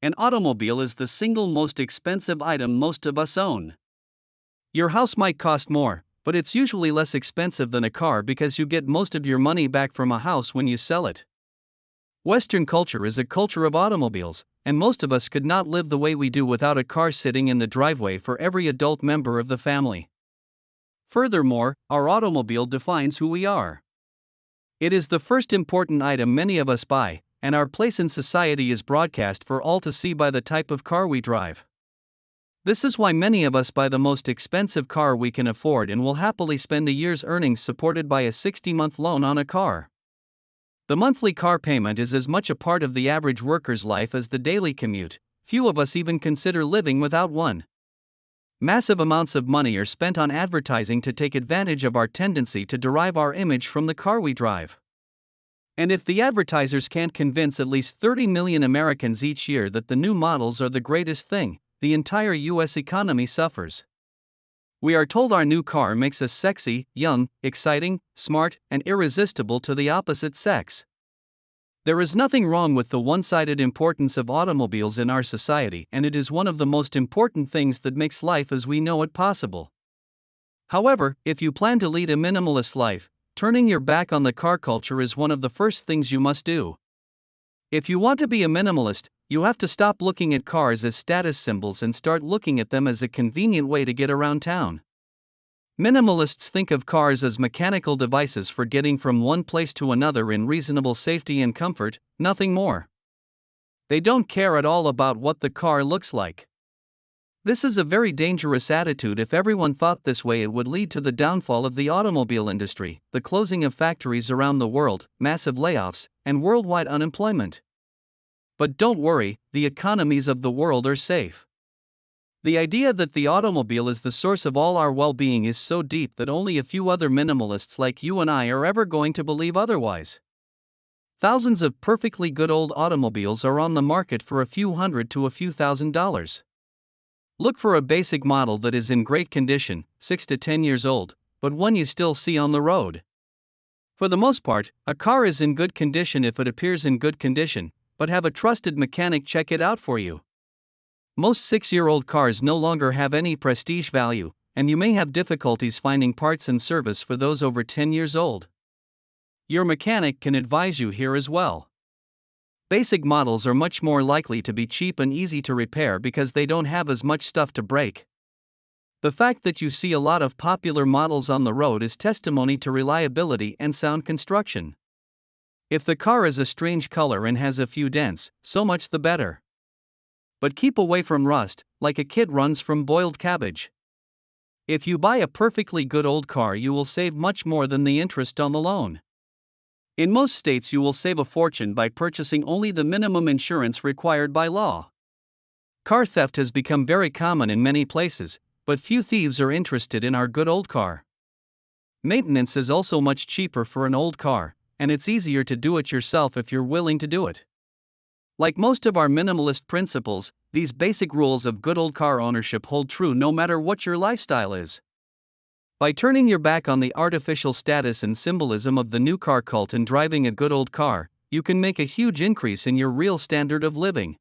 An automobile is the single most expensive item most of us own. Your house might cost more, but it's usually less expensive than a car because you get most of your money back from a house when you sell it. Western culture is a culture of automobiles, and most of us could not live the way we do without a car sitting in the driveway for every adult member of the family. Furthermore, our automobile defines who we are. It is the first important item many of us buy, and our place in society is broadcast for all to see by the type of car we drive. This is why many of us buy the most expensive car we can afford and will happily spend a year's earnings supported by a 60-month loan on a car. The monthly car payment is as much a part of the average worker's life as the daily commute. Few of us even consider living without one. Massive amounts of money are spent on advertising to take advantage of our tendency to derive our image from the car we drive. And if the advertisers can't convince at least 30 million Americans each year that the new models are the greatest thing, the entire US economy suffers. We are told our new car makes us sexy, young, exciting, smart, and irresistible to the opposite sex. There is nothing wrong with the one-sided importance of automobiles in our society, and it is one of the most important things that makes life as we know it possible. However, if you plan to lead a minimalist life, turning your back on the car culture is one of the first things you must do. If you want to be a minimalist, you have to stop looking at cars as status symbols and start looking at them as a convenient way to get around town. Minimalists think of cars as mechanical devices for getting from one place to another in reasonable safety and comfort, nothing more. They don't care at all about what the car looks like. This is a very dangerous attitude. If everyone thought this way, it would lead to the downfall of the automobile industry, the closing of factories around the world, massive layoffs, and worldwide unemployment. But don't worry, the economies of the world are safe. The idea that the automobile is the source of all our well-being is so deep that only a few other minimalists like you and I are ever going to believe otherwise. Thousands of perfectly good old automobiles are on the market for a few hundred to a few $1,000s. Look for a basic model that is in great condition, 6 to 10 years old, but one you still see on the road. For the most part, a car is in good condition if it appears in good condition, but have a trusted mechanic check it out for you. Most 6-year-old cars no longer have any prestige value, and you may have difficulties finding parts and service for those over 10 years old. Your mechanic can advise you here as well. Basic models are much more likely to be cheap and easy to repair because they don't have as much stuff to break. The fact that you see a lot of popular models on the road is testimony to reliability and sound construction. If the car is a strange color and has a few dents, so much the better. But keep away from rust, like a kid runs from boiled cabbage. If you buy a perfectly good old car, you will save much more than the interest on the loan. In most states, you will save a fortune by purchasing only the minimum insurance required by law. Car theft has become very common in many places, but few thieves are interested in our good old car. Maintenance is also much cheaper for an old car, and it's easier to do it yourself if you're willing to do it. Like most of our minimalist principles, these basic rules of good old car ownership hold true no matter what your lifestyle is. By turning your back on the artificial status and symbolism of the new car cult and driving a good old car, you can make a huge increase in your real standard of living.